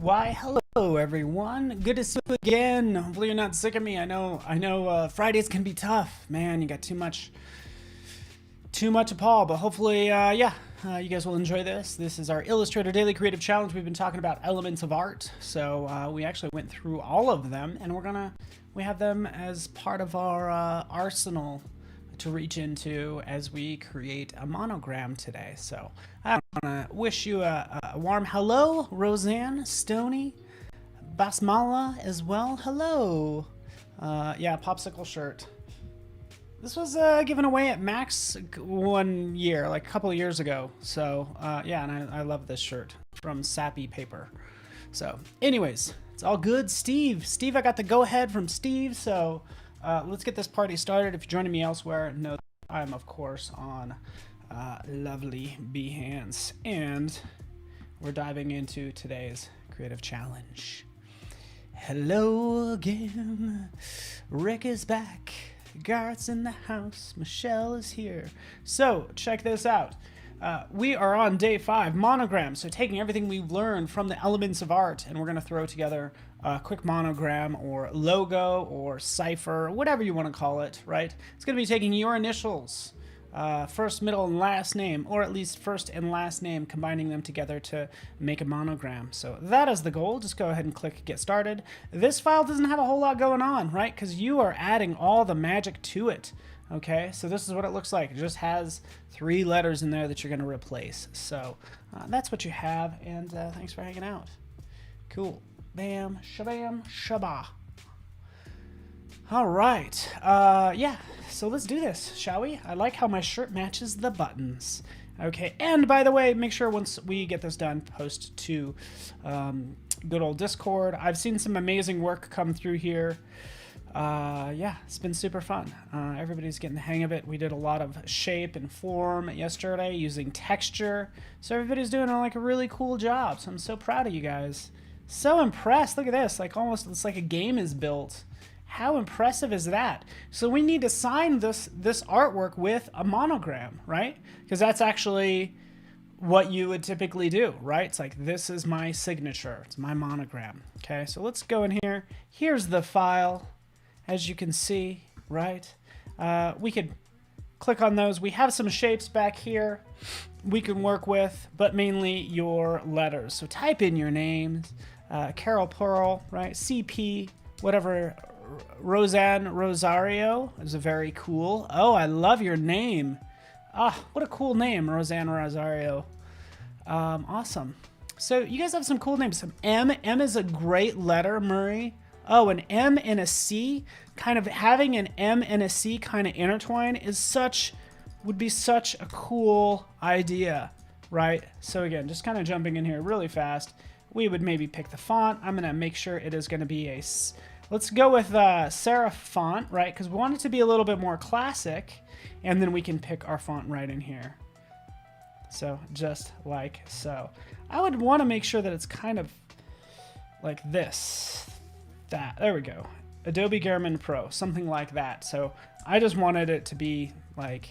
Why, hello everyone. Good to see you again. Hopefully you're not sick of me. I know Fridays can be tough. Man, you got too much to Paul, but hopefully you guys will enjoy this. This is our Illustrator Daily Creative Challenge. We've been talking about elements of art. So we actually went through all of them, and we have them as part of our arsenal to reach into as we create a monogram today. So I want to wish you a warm hello, Roseanne, Stony, Basmala as well. Hello. Yeah, popsicle shirt. This was given away at Max 1 year, like a couple of years ago. So yeah, and I love this shirt from Sappy Paper. So anyways, it's all good. Steve, I got the go ahead from Steve. So let's get this party started. If you're joining me elsewhere, know that I'm of course on lovely Behance, and we're diving into today's creative challenge. Hello again. Rick is back. Garth's in the house. Michelle is here. So check this out. We are on day 5, monogram. So taking everything we've learned from the elements of art, and we're going to throw together a quick monogram or logo or cipher, whatever you want to call it, right? It's going to be taking your initials, first, middle, and last name, or at least first and last name, combining them together to make a monogram. So that is the goal. Just go ahead and click get started. This file doesn't have a whole lot going on, right? Because you are adding all the magic to it. Okay, so this is what it looks like. It just has 3 letters in there that you're going to replace. So that's what you have, and thanks for hanging out. Cool. Bam, shabam, shaba. All right. Yeah, so let's do this, shall we? I like how my shirt matches the buttons. Okay, and by the way, make sure once we get this done, post to good old Discord. I've seen some amazing work come through here. Yeah, it's been super fun. Everybody's getting the hang of it. We did a lot of shape and form yesterday using texture. So everybody's doing like a really cool job. So I'm so proud of you guys. So impressed. Look at this. Like almost it's like a game is built. How impressive is that? So we need to sign this artwork with a monogram, right? Because that's actually what you would typically do, right? It's like, this is my signature. It's my monogram. Okay, so let's go in here. Here's the file. As you can see, right? We could click on those. We have some shapes back here we can work with, but mainly your letters. So type in your names. Carol Pearl, right? CP, whatever. Roseanne Rosario is a very cool. Oh, I love your name. Ah, what a cool name, Roseanne Rosario. Awesome. So you guys have some cool names. Some M. M is a great letter, Murray. Oh, an M and a C, kind of having an M and a C kind of intertwine would be such a cool idea, right? So again, just kind of jumping in here really fast, we would maybe pick the font. I'm gonna make sure it is gonna be let's go with serif font, right? Because we want it to be a little bit more classic, and then we can pick our font right in here. So just like so. I would want to make sure that it's kind of like this. There we go. Adobe Garmin Pro, something like that. So I just wanted it to be like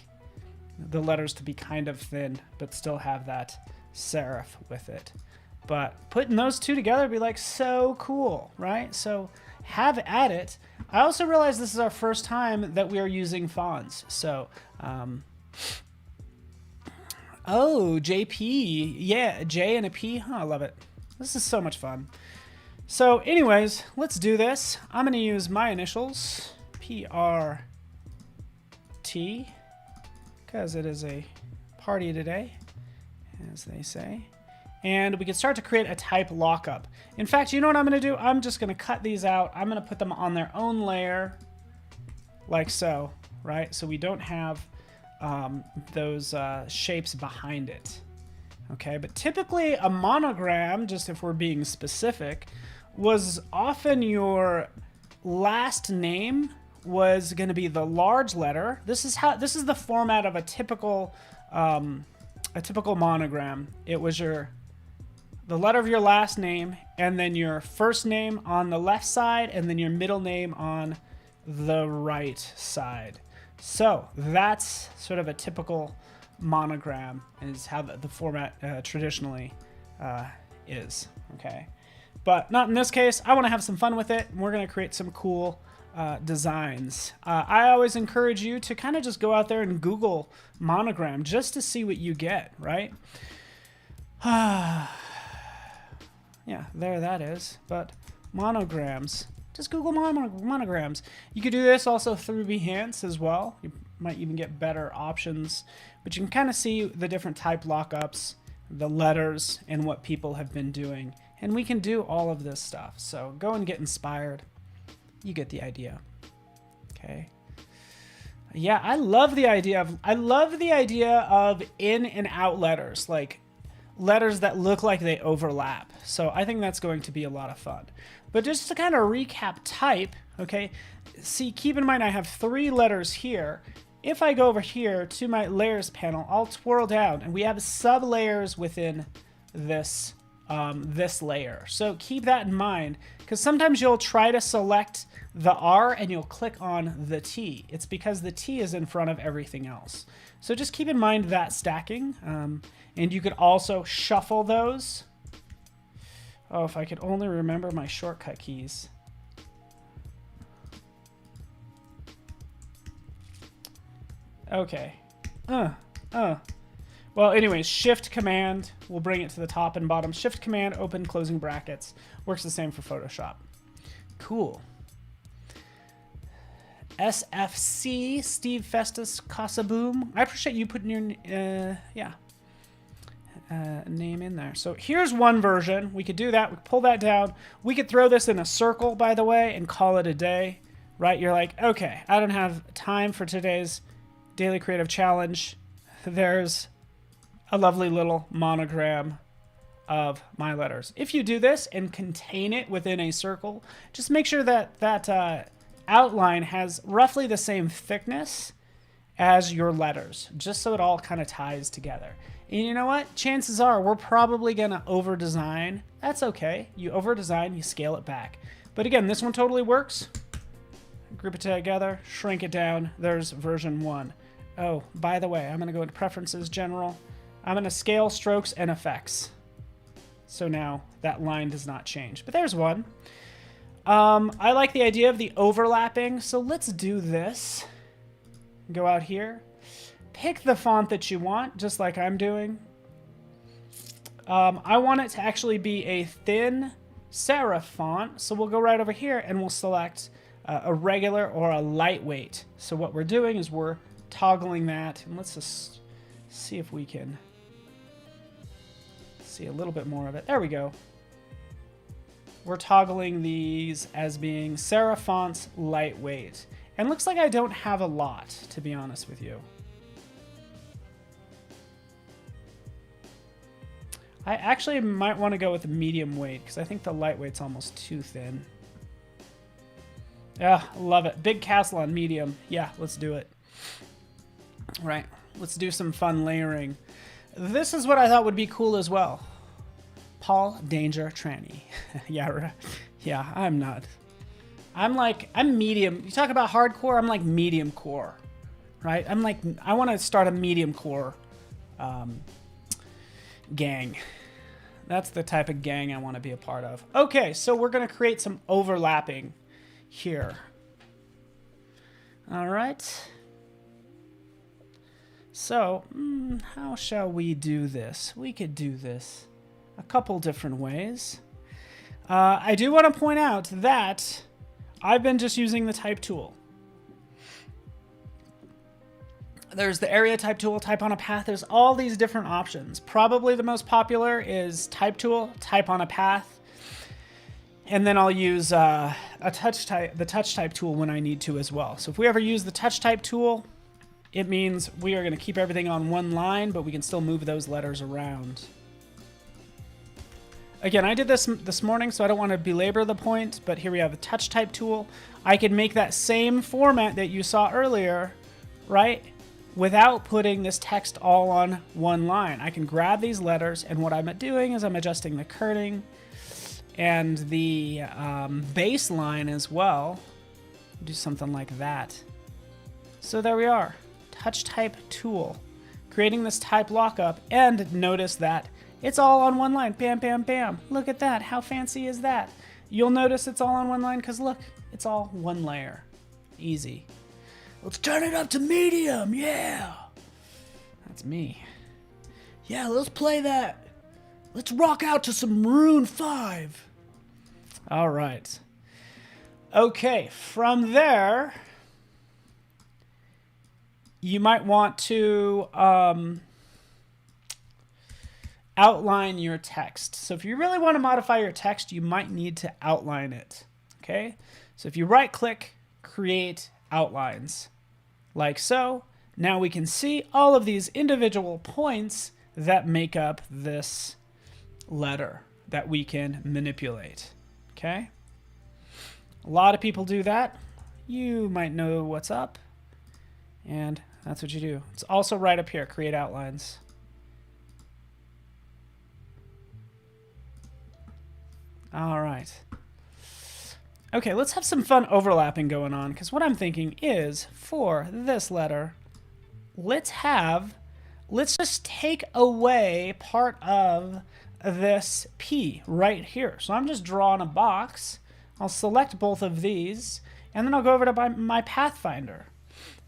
the letters to be kind of thin, but still have that serif with it. But putting those two together would be like so cool, right? So have at it. I also realized this is our first time that we are using fonts. So, oh, JP. Yeah, J and a P. Huh, I love it. This is so much fun. So anyways, let's do this. I'm going to use my initials, PRT, because it is a party today, as they say. And we can start to create a type lockup. In fact, you know what I'm going to do? I'm just going to cut these out. I'm going to put them on their own layer, like so, right? So we don't have those shapes behind it. Okay, but typically a monogram, just if we're being specific, was often your last name was going to be the large letter. This is the format of a typical monogram. It was the letter of your last name, and then your first name on the left side, and then your middle name on the right side. So that's sort of a typical monogram, is how the format traditionally is. Okay, But not in this case. I want to have some fun with it, and we're going to create some cool designs. I always encourage you to kind of just go out there and Google Monogram just to see what you get, right? Yeah, there that is. But monograms. Just Google monograms. You could do this also through Behance as well. You might even get better options. But you can kind of see the different type lockups, the letters, and what people have been doing. And we can do all of this stuff. So go and get inspired. You get the idea. Okay. Yeah, I love the idea of in and out letters, like letters that look like they overlap. So I think that's going to be a lot of fun. But just to kind of recap type, okay, see, keep in mind I have 3 letters here. If I go over here to my layers panel, I'll twirl down, and we have sub-layers within this, this layer. So keep that in mind, because sometimes you'll try to select the R and you'll click on the T. It's because the T is in front of everything else. So just keep in mind that stacking. And you could also shuffle those. Oh, if I could only remember my shortcut keys. Okay. Well, anyways, Shift Command will bring it to the top and bottom. Shift Command, open, closing brackets. Works the same for Photoshop. Cool. SFC, Steve Festus Casaboom. I appreciate you putting your name in there. So here's one version. We could do that. We could pull that down. We could throw this in a circle, by the way, and call it a day, right? You're like, okay, I don't have time for today's Daily Creative Challenge. There's a lovely little monogram of my letters. If you do this and contain it within a circle, just make sure that that outline has roughly the same thickness as your letters, just so it all kind of ties together. And you know what? Chances are we're probably going to over-design. That's okay. You over-design, you scale it back. But again, this one totally works. Group it together, shrink it down. There's version 1. Oh, by the way, I'm going to go into Preferences, General. I'm going to scale strokes and effects. So now that line does not change. But there's one. I like the idea of the overlapping. So let's do this. Go out here. Pick the font that you want, just like I'm doing. I want it to actually be a thin serif font. So we'll go right over here and we'll select a regular or a lightweight. So what we're doing is we're toggling that. And let's just see if we can see a little bit more of it. There we go. We're toggling these as being serif fonts lightweight. And looks like I don't have a lot, to be honest with you. I actually might want to go with a medium weight because I think the lightweight's almost too thin. Yeah, love it. Big castle on medium. Yeah, let's do it. Right, let's do some fun layering. This is what I thought would be cool as well. Paul Trani. Yeah, I'm not. I'm medium. You talk about hardcore, I'm like medium core, right? I want to start a medium core gang. That's the type of gang I want to be a part of. Okay, so we're going to create some overlapping here. All right. So, how shall we do this? We could do this a couple different ways. I do want to point out that I've been just using the type tool. There's the area type tool, type on a path. There's all these different options. Probably the most popular is type tool, type on a path. And then I'll use the touch type tool when I need to as well. So if we ever use the touch type tool, it means we are going to keep everything on one line, but we can still move those letters around. Again, I did this morning, so I don't want to belabor the point, but here we have a touch type tool. I can make that same format that you saw earlier, right? Without putting this text all on one line. I can grab these letters, and what I'm doing is I'm adjusting the kerning and the baseline as well. Do something like that. So there we are. Touch type tool. Creating this type lockup, and notice that It's all on one line. Bam, bam, bam. Look at that. How fancy is that? You'll notice it's all on one line because look, it's all one layer. Easy. Let's turn it up to medium. Yeah. That's me. Yeah, let's play that. Let's rock out to some Maroon 5. All right. Okay, from there, you might want to outline your text. So if you really want to modify your text, you might need to outline it. Okay? So if you right-click, create outlines, like so, now we can see all of these individual points that make up this letter that we can manipulate. Okay? A lot of people do that. You might know what's up. And that's what you do. It's also right up here, create outlines. All right. Okay, let's have some fun overlapping going on, because what I'm thinking is, for this letter, let's just take away part of this P right here. So I'm just drawing a box. I'll select both of these, and then I'll go over to my Pathfinder.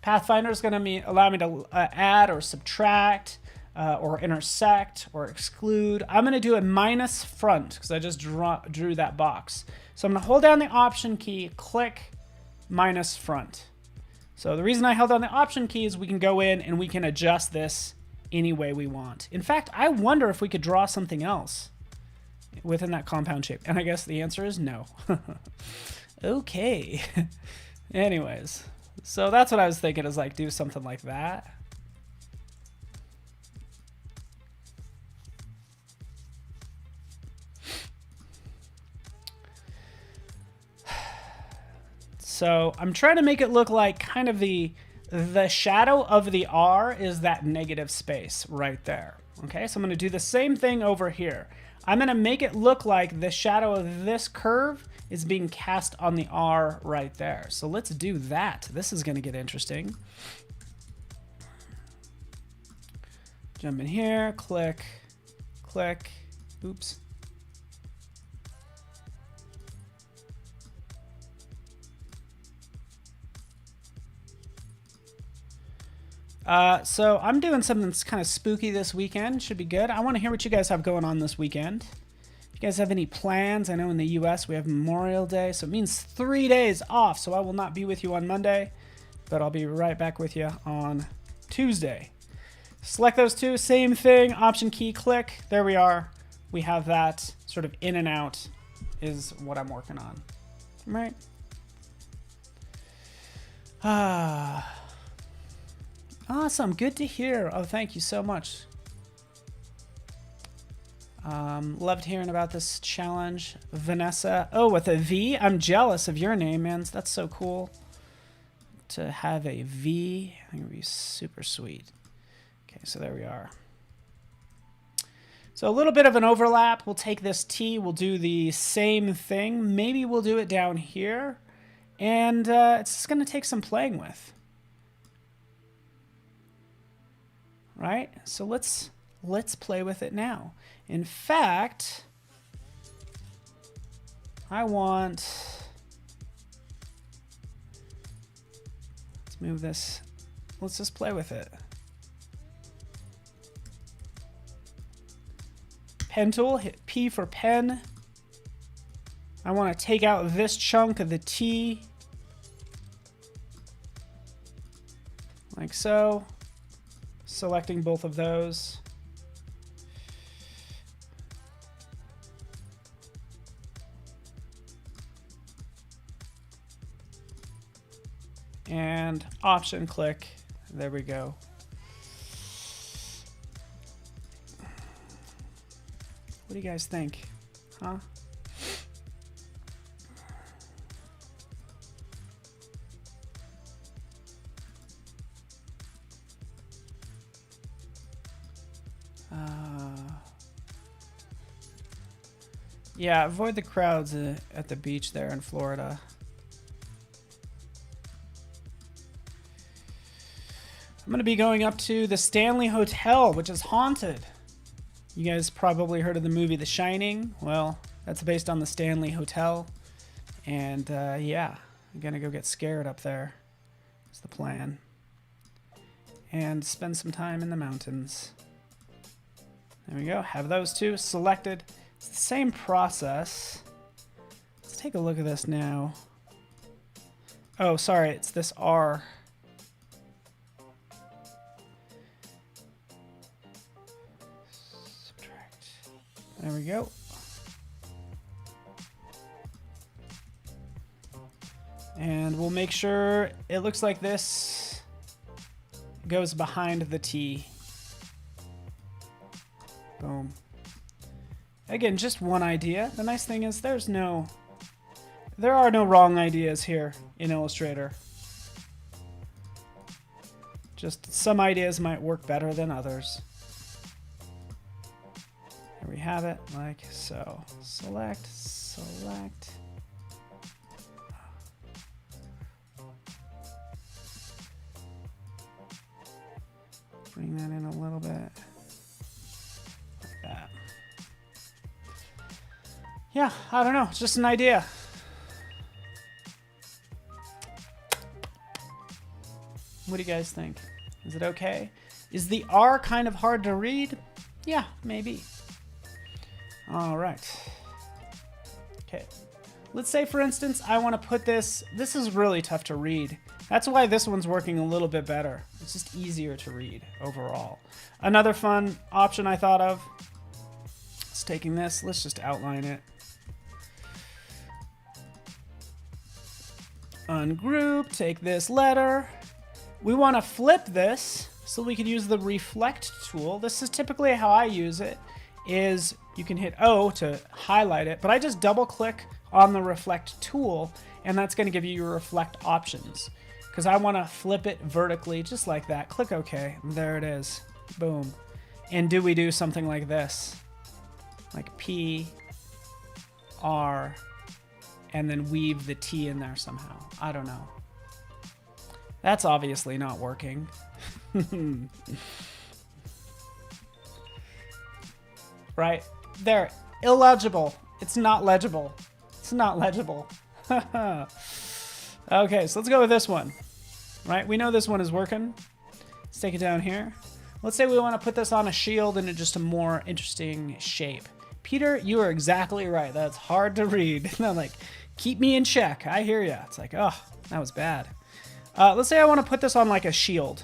Pathfinder is going to allow me to add or subtract or intersect or exclude. I'm going to do a minus front because I just drew that box. So I'm going to hold down the Option key, click minus front. So the reason I held down the Option key is we can go in and we can adjust this any way we want. In fact, I wonder if we could draw something else within that compound shape. And I guess the answer is no. Okay. Anyways, so that's what I was thinking, is like do something like that. So I'm trying to make it look like kind of the shadow of the R is that negative space right there. Okay, so I'm going to do the same thing over here. I'm going to make it look like the shadow of this curve is being cast on the R right there. So let's do that. This is going to get interesting. Jump in here, click, click, oops. So I'm doing something that's kind of spooky this weekend. Should be good. I want to hear what you guys have going on this weekend. If you guys have any plans, I know in the US we have Memorial Day, so it means 3 days off. So I will not be with you on Monday, but I'll be right back with you on Tuesday. Select those two, same thing, Option key, click. There we are. We have that sort of in and out is what I'm working on. Right? Awesome, good to hear. Oh, thank you so much. Loved hearing about this challenge. Vanessa, oh, with a V? I'm jealous of your name, man. That's so cool to have a V. I think it would be super sweet. Okay, so there we are. So a little bit of an overlap. We'll take this T, we'll do the same thing. Maybe we'll do it down here. And it's just gonna take some playing with. Right? So let's play with it now. In fact, let's move this. Let's just play with it. Pen tool, hit P for pen. I want to take out this chunk of the T. Like so. Selecting both of those. And Option click. There we go. What do you guys think? Huh? Yeah, avoid the crowds at the beach there in Florida. I'm going to be going up to the Stanley Hotel, which is haunted. You guys probably heard of the movie The Shining. Well, that's based on the Stanley Hotel. And yeah, I'm gonna go get scared up there. That's the plan. And spend some time in the mountains. There we go. Have those two selected. It's the same process. Let's take a look at this now. Oh, sorry, it's this R. Subtract. There we go. And we'll make sure it looks like this goes behind the T. Boom. Again, just one idea. The nice thing is there are no wrong ideas here in Illustrator. Just some ideas might work better than others. Here we have it, like so. Select, select. Bring that in a little bit. Like that. Yeah, I don't know. It's just an idea. What do you guys think? Is it okay? Is the R kind of hard to read? Yeah, maybe. All right. Okay. Let's say, for instance, I want to put this. This is really tough to read. That's why this one's working a little bit better. It's just easier to read overall. Another fun option I thought of is taking this. Let's just outline it. Ungroup, take this letter. We want to flip this so we can use the reflect tool. This is typically how I use it, is you can hit O to highlight it, but I just double click on the reflect tool and that's going to give you your reflect options. Because I want to flip it vertically just like that. Click OK. There it is. Boom. And do we do something like this? Like P, R, and then weave the T in there somehow. I don't know. That's obviously not working. Right? There. Illegible. It's not legible. It's not legible. Okay, so let's go with this one. Right? We know this one is working. Let's take it down here. Let's say we want to put this on a shield in just a more interesting shape. Peter, you are exactly right. That's hard to read. I'm like, keep me in check. I hear ya. It's like, oh, that was bad. Let's say I want to put this on like a shield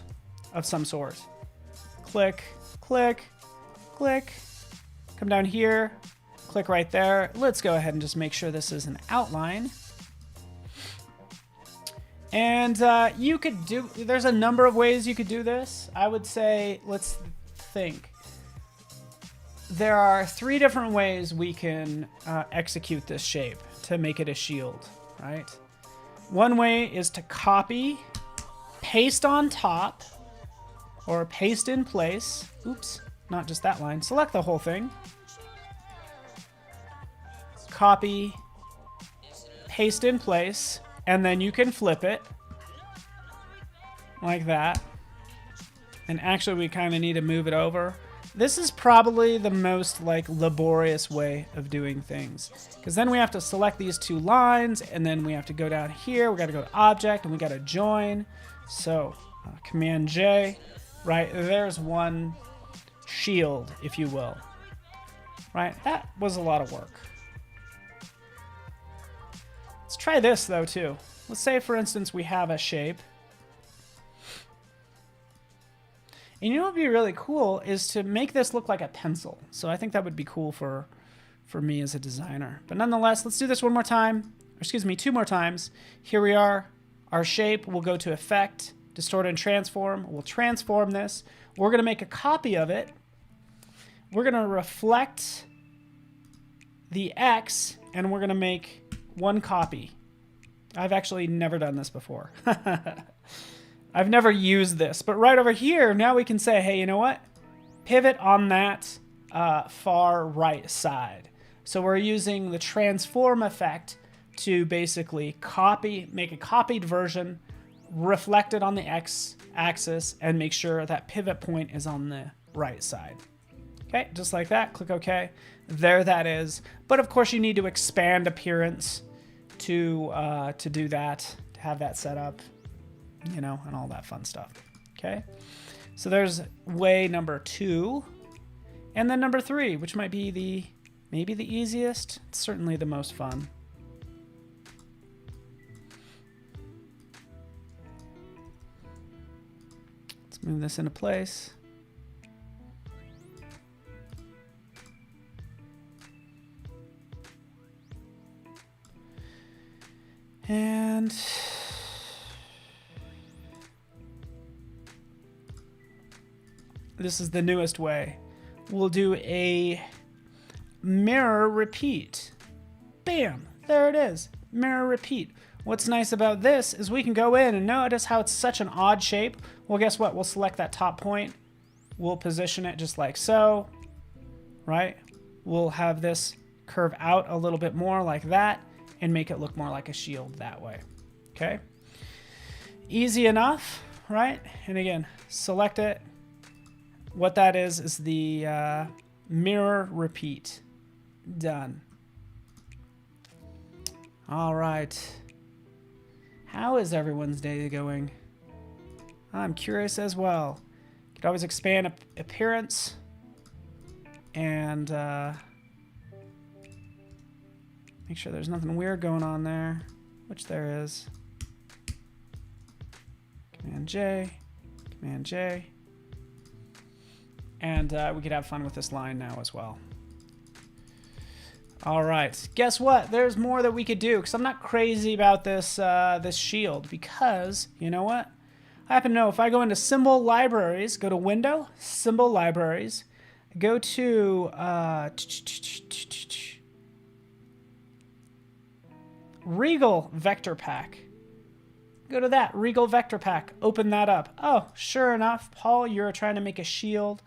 of some sort. Click, click, click. Come down here. Click right there. Let's go ahead and just make sure this is an outline. And you could do, there's a number of ways you could do this. I would say, let's think. There are 3 different ways we can execute this shape to make it a shield, right? One way is to copy, paste on top, or paste in place. Oops, not just that line. Select the whole thing. Copy, paste in place. And then you can flip it like that. And actually we kind of need to move it over. This is probably the most like laborious way of doing things. Because then we have to select these 2 lines and then we have to go down here. We got to go to object and we got to join. So Command J, right? There's one shield, if you will. Right? That was a lot of work. Let's try this though too. Let's say for instance we have a shape. And you know what would be really cool is to make this look like a pencil. So I think that would be cool for me as a designer. But nonetheless, let's do this one more time. Or excuse me, 2 more times. Here we are. Our shape. We'll go to Effect, Distort and Transform. We'll transform this. We're going to make a copy of it. We're going to reflect the X and we're going to make 1 copy. I've actually never done this before. I've never used this, but right over here, now we can say, hey, you know what? Pivot on that far right side. So we're using the transform effect to basically copy, make a copied version, reflect it on the X axis, and make sure that pivot point is on the right side. Okay, just like that. Click OK. There that is. But of course, you need to expand appearance to do that, to have that set up, you know, and all that fun stuff. Okay, so there's way number 2, and then number 3, which might be maybe the easiest. It's certainly the most fun. Let's move this into place. And this is the newest way. We'll do a mirror repeat. Bam, there it is. Mirror repeat. What's nice about this is we can go in and notice how it's such an odd shape. Well, guess what? We'll select that top point. We'll position it just like so, right? We'll have this curve out a little bit more like that and make it look more like a shield that way. Okay? Easy enough, right? And again, select it. What that is the mirror repeat. Done. All right. How is everyone's day going? I'm curious as well. You could always expand appearance and make sure there's nothing weird going on there, which there is. Command J, Command J. And we could have fun with this line now as well. All right, guess what? There's more that we could do because I'm not crazy about this this shield because, you know what? I happen to know if I go into Symbol Libraries, go to Window, Symbol Libraries, go to Regal Vector Pack. Go to that, Regal Vector Pack, open that up. Oh, sure enough, Paul, you're trying to make a shield.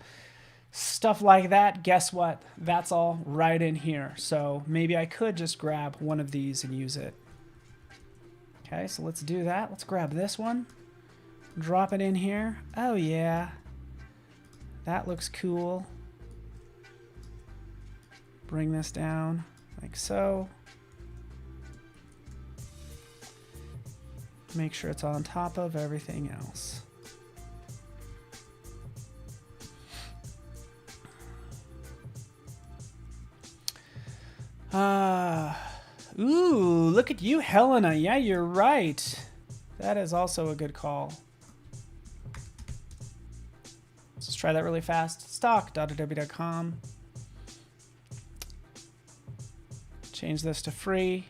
Stuff like that, guess what? That's all right in here. So maybe I could just grab one of these and use it. Okay, so let's do that. Let's grab this one. Drop it in here. Oh yeah. That looks cool. Bring this down like so. Make sure it's on top of everything else. Ooh, look at you, Helena. Yeah, you're right. That is also a good call. Let's just try that really fast. Stock.adobe.com. Change this to free,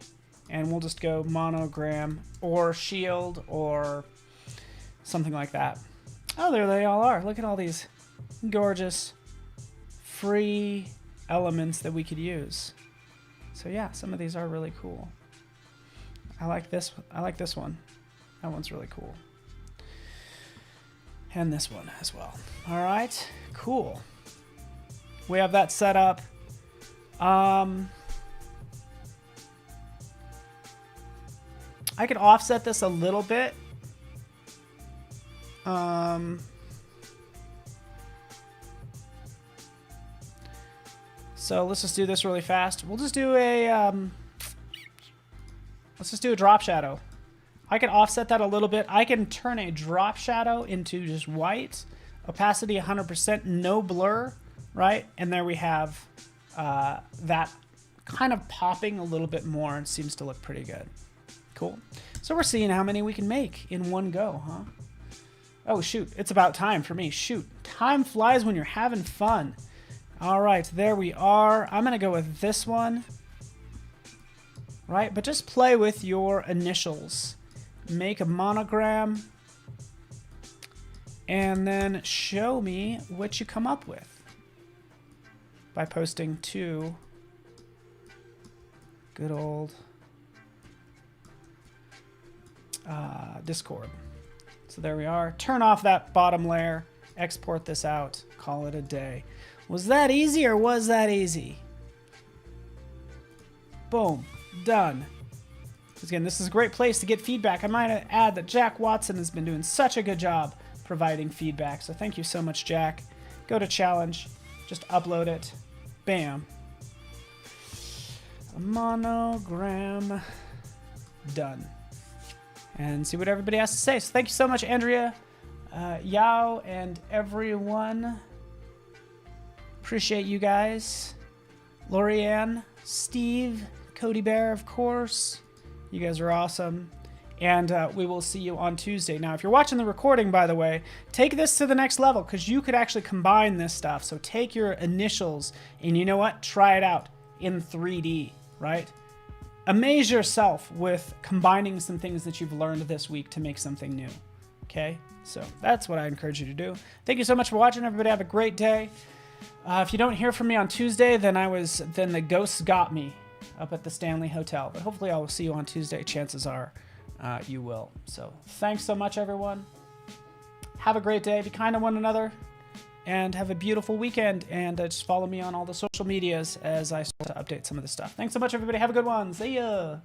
and we'll just go monogram or shield or something like that. Oh, there they all are. Look at all these gorgeous free elements that we could use. So yeah, some of these are really cool. I like this one. That one's really cool. And this one as well. All right, cool. We have that set up. I could offset this a little bit. So let's just do this really fast. We'll just do a let's just do a drop shadow. I can offset that a little bit. I can turn a drop shadow into just white, opacity 100%, no blur, right? And there we have that kind of popping a little bit more and seems to look pretty good. Cool. So we're seeing how many we can make in one go, huh? Oh, shoot. It's about time for me. Shoot. Time flies when you're having fun. All right, there we are. I'm going to go with this one. Right, but just play with your initials. Make a monogram. And then show me what you come up with. By posting to good old Discord. So there we are. Turn off that bottom layer. Export this out. Call it a day. Was that easy or was that easy? Boom. Done. Again, this is a great place to get feedback. I might add that Jack Watson has been doing such a good job providing feedback. So thank you so much, Jack. Go to challenge. Just Just upload it. Bam. A monogram. Done. And see what everybody has to say. So thank you so much, Andrea, Yao, and everyone. Appreciate you guys. Lorianne, Steve, Cody Bear, of course. You guys are awesome. And we will see you on Tuesday. Now, if you're watching the recording, by the way, take this to the next level because you could actually combine this stuff. So take your initials and you know what? Try it out in 3D, right? Amaze yourself with combining some things that you've learned this week to make something new, okay? So that's what I encourage you to do. Thank you so much for watching. Everybody have a great day. If you don't hear from me on Tuesday, then the ghosts got me up at the Stanley Hotel. But hopefully I will see you on Tuesday. Chances are you will. So thanks so much, everyone. Have a great day. Be kind to one another. And have a beautiful weekend. And just follow me on all the social medias as I start to update some of this stuff. Thanks so much, everybody. Have a good one. See ya.